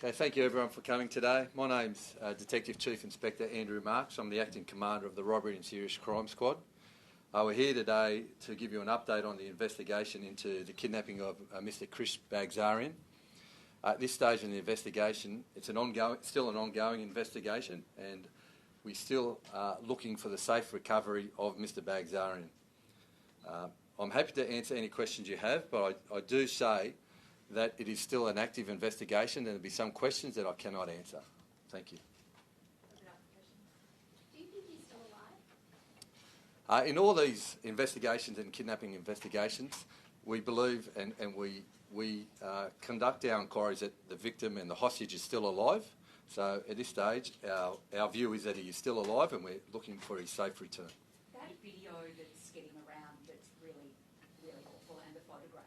Okay, thank you everyone for coming today. My name's Detective Chief Inspector Andrew Marks. I'm the Acting Commander of the Robbery and Serious Crime Squad. We're here today to give you an update on the investigation into the kidnapping of Mr. Chris Baghsarian. At this stage in the investigation, it's still an ongoing investigation, and we're still looking for the safe recovery of Mr. Baghsarian. I'm happy to answer any questions you have, but I do say that it is still an active investigation and there'll be some questions that I cannot answer. Thank you. Do you think he's still alive? In all these investigations and kidnapping investigations, we believe and we conduct our inquiries that the victim and the hostage is still alive. So at this stage, our view is that he is still alive and we're looking for his safe return. That video that's getting around that's really, really awful, and the photographs,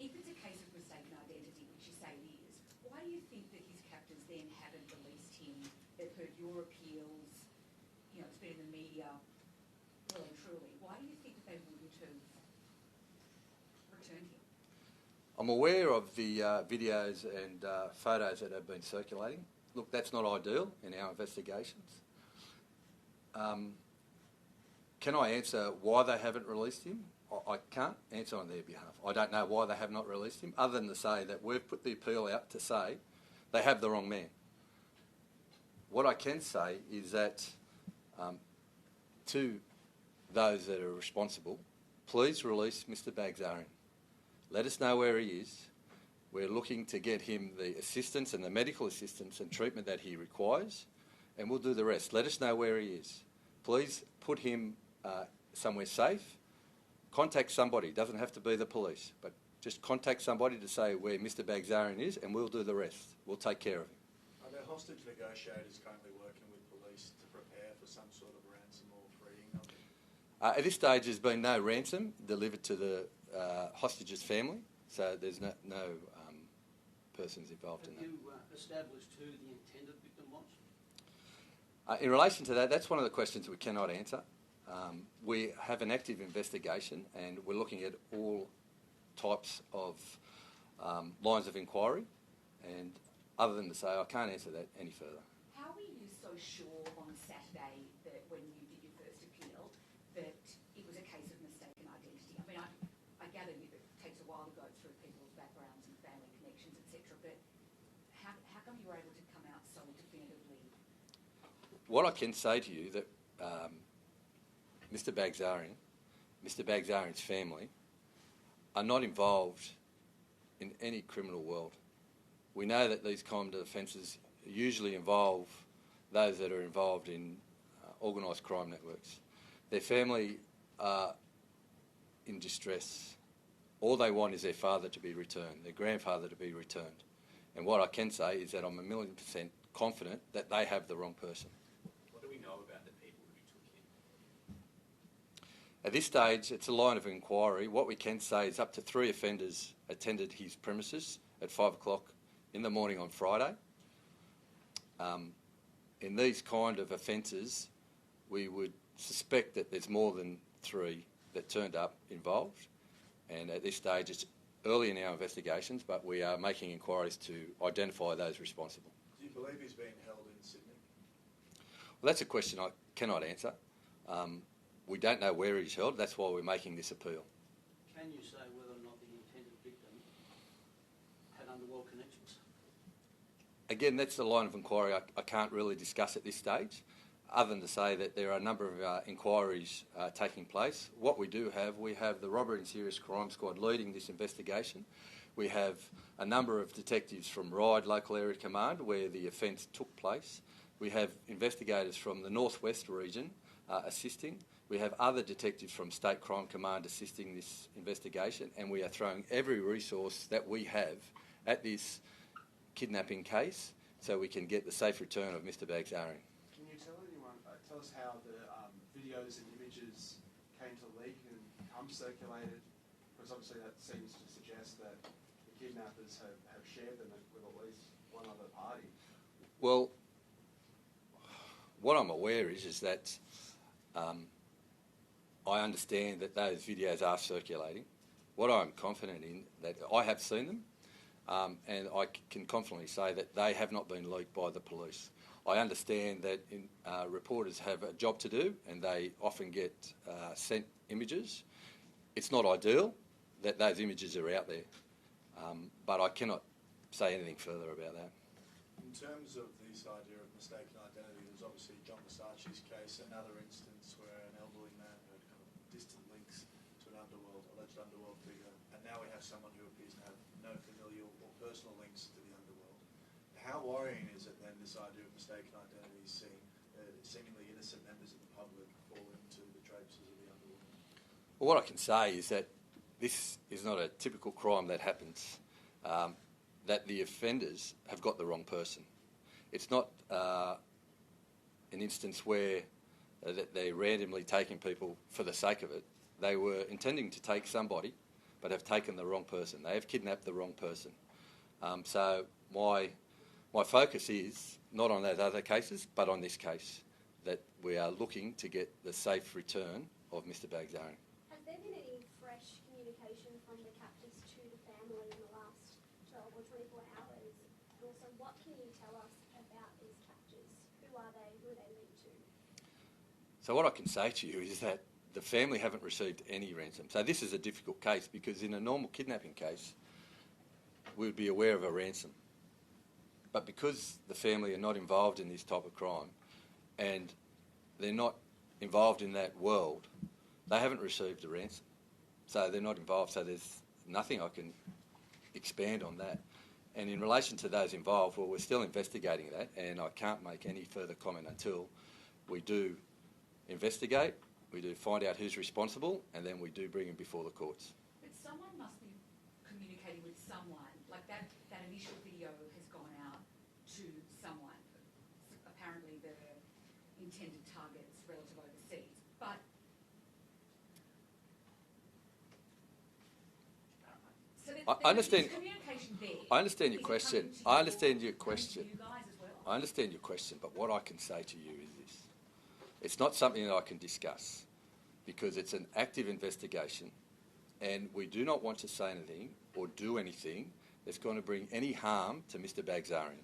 if it's a case of mistaken identity, which you say it is, why do you think that his captors then haven't released him? They've heard your appeals, you know, it's been in the media well and truly. Why do you think that they wouldn't have returned him? I'm aware of the videos and photos that have been circulating. Look, that's not ideal in our investigations. Can I answer why they haven't released him? I can't answer on their behalf. I don't know why they have not released him, other than to say that we've put the appeal out to say they have the wrong man. What I can say is that to those that are responsible, please release Mr. Baghsarian. Let us know where he is. We're looking to get him the assistance and the medical assistance and treatment that he requires, and we'll do the rest. Let us know where he is. Please put him somewhere safe. Contact somebody. It doesn't have to be the police, but just contact somebody to say where Mr. Baghsarian is, and we'll do the rest. We'll take care of him. Are there hostage negotiators currently working with police to prepare for some sort of ransom or freeing of him? At this stage, there's been no ransom delivered to the hostage's family, so there's no persons involved in that. Have you established who the intended victim was? In relation to that, that's one of the questions we cannot answer. We have an active investigation and we're looking at all types of lines of inquiry, and other than to say I can't answer that any further. How were you so sure on Saturday that when you did your first appeal that it was a case of mistaken identity? I mean, I gather it takes a while to go through people's backgrounds and family connections, etc. But how come you were able to come out so definitively? What I can say to you that Mr. Baghsarian's family are not involved in any criminal world. We know that these kind of offences usually involve those that are involved in organised crime networks. Their family are in distress. All they want is their father to be returned, their grandfather to be returned. And what I can say is that I'm 1,000,000% confident that they have the wrong person. What do we know about the people who took him? At this stage, it's a line of inquiry. What we can say is up to 3 offenders attended his premises at 5 o'clock in the morning on Friday. In these kind of offences, we would suspect that there's more than 3 that turned up involved. And at this stage, it's early in our investigations, but we are making inquiries to identify those responsible. Do you believe he's being held in Sydney? Well, that's a question I cannot answer. We don't know where he's held. That's why we're making this appeal. Can you say whether or not the intended victim had underworld connections? Again, that's the line of inquiry I can't really discuss at this stage, other than to say that there are a number of inquiries taking place. What we have the Robbery and Serious Crime Squad leading this investigation. We have a number of detectives from Ryde Local Area Command where the offence took place. We have investigators from the Northwest region assisting. We have other detectives from State Crime Command assisting this investigation, and we are throwing every resource that we have at this kidnapping case so we can get the safe return of Mr. Baghsarian. Can you tell us how the videos and images came to leak and become circulated? Because obviously that seems to suggest that the kidnappers have shared them with at least one other party. Well, what I'm aware is that I understand that those videos are circulating. What I'm confident in, that I have seen them, and I can confidently say that they have not been leaked by the police. I understand that reporters have a job to do and they often get sent images. It's not ideal that those images are out there, but I cannot say anything further about that. In terms of this idea of mistaken identity, there's obviously John Versace's case, another instance where an elderly man had kind of distant links to an alleged underworld figure, and now we have someone who appears to have no familial or personal links to the underworld. How worrying is it then, this idea of mistaken identity, seeing seemingly innocent members of the public fall into the traipses of the underworld? Well, what I can say is that this is not a typical crime that happens, that the offenders have got the wrong person. It's not an instance where that they're randomly taking people for the sake of it. They were intending to take somebody, but have taken the wrong person. They have kidnapped the wrong person. So my focus is not on those other cases, but on this case, that we are looking to get the safe return of Mr. Baghsarian. Has there been any fresh communication from the captors to the family in the last 12 or 24 hours? And also, what can you tell us about these captors? Who are they? Who are they linked to? So what I can say to you is that the family haven't received any ransom. So this is a difficult case because in a normal kidnapping case, we would be aware of a ransom. But because the family are not involved in this type of crime and they're not involved in that world, they haven't received a ransom. So they're not involved, so there's nothing I can expand on that. And in relation to those involved, well, we're still investigating that, and I can't make any further comment until we do investigate, we do find out who's responsible, and then we do bring him before the courts. But someone must be communicating with someone. Like that initial video has gone out to someone, apparently the intended targets relative overseas. But so I understand. Communication there. I understand your Is it question. coming to I understand your coming to question. you guys as well? I understand your question, but what I can say to you is this. It's not something that I can discuss because it's an active investigation and we do not want to say anything or do anything that's going to bring any harm to Mr. Baghsarian.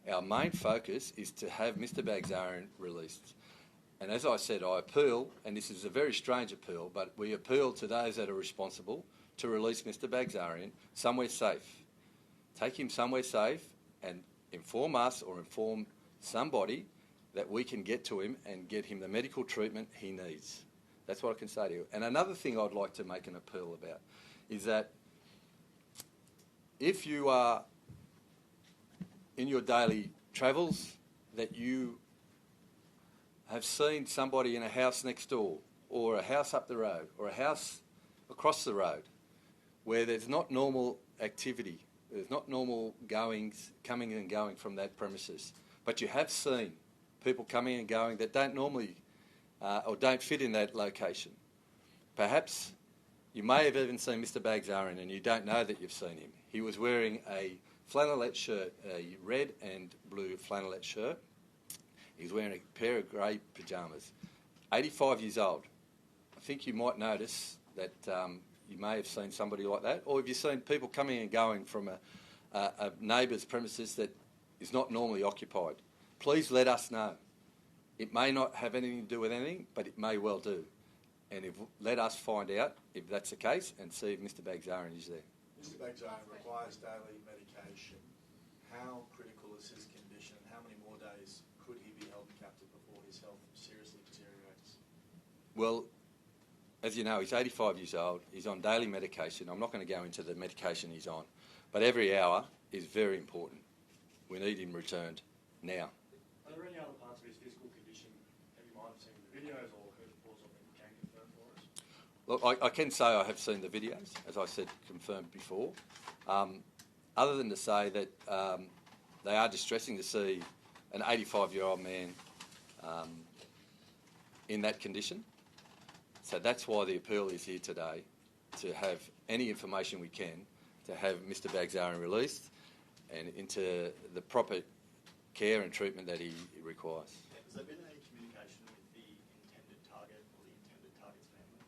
Our main focus is to have Mr. Baghsarian released. And as I said, I appeal, and this is a very strange appeal, but we appeal to those that are responsible to release Mr. Baghsarian somewhere safe. Take him somewhere safe and inform us or inform somebody that we can get to him and get him the medical treatment he needs. That's what I can say to you. And another thing I'd like to make an appeal about is that if you are in your daily travels that you have seen somebody in a house next door or a house up the road or a house across the road where there's not normal activity, there's not normal goings, coming and going from that premises, but you have seen people coming and going that don't normally or don't fit in that location. Perhaps you may have even seen Mr. Baghsarian and you don't know that you've seen him. He was wearing a flannelette shirt, a red and blue flannelette shirt. He was wearing a pair of grey pyjamas. 85 years old. I think you might notice that you may have seen somebody like that, or have you seen people coming and going from a neighbour's premises that is not normally occupied? Please let us know. It may not have anything to do with anything, but it may well do. And let us find out if that's the case and see if Mr. Baghsarian is there. Mr. Baghsarian requires daily medication. How critical is his condition and how many more days could he be held captive before his health seriously deteriorates? Well, as you know, he's 85 years old. He's on daily medication. I'm not going to go into the medication he's on, but every hour is very important. We need him returned now. Are there any other parts of his physical condition that you might have seen in the videos or heard reports of that you can confirm for us? Look, I can say I have seen the videos, as I said, confirmed before. Other than to say that they are distressing to see an 85-year-old man in that condition. So that's why the appeal is here today, to have any information we can to have Mr. Baghsarian released and into the proper care and treatment that he requires. Has there been any communication with the intended target or the intended target's family?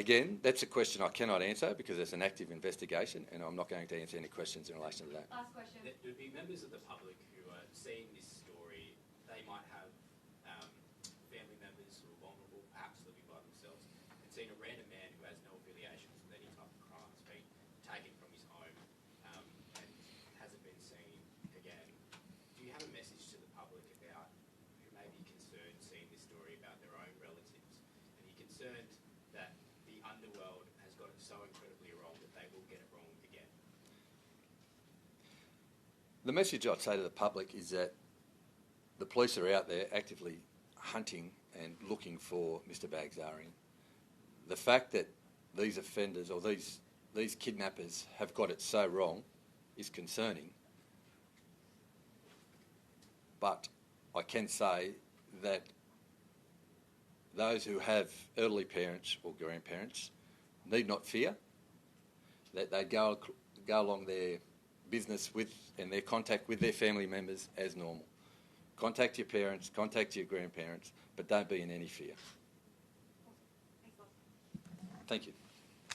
Again, that's a question I cannot answer because it's an active investigation, and I'm not going to answer any questions in relation to that. Last question. There would be members of the public who are seeing this story. They might have family members who are vulnerable, perhaps living by themselves, and seeing a random man who has no affiliations with any type of crimes being taken from his home and hasn't been seen again. Do you have a message to the public about who may be concerned seeing this story about their own relatives? And you're concerned that the underworld has got it so incredibly wrong that they will get it wrong again? The message I'd say to the public is that the police are out there actively hunting and looking for Mr. Baghsarian. The fact that these offenders or these kidnappers have got it so wrong is concerning. But I can say that those who have elderly parents or grandparents need not fear, that they go along their business with and their contact with their family members as normal. Contact your parents, contact your grandparents, but don't be in any fear. Thank you.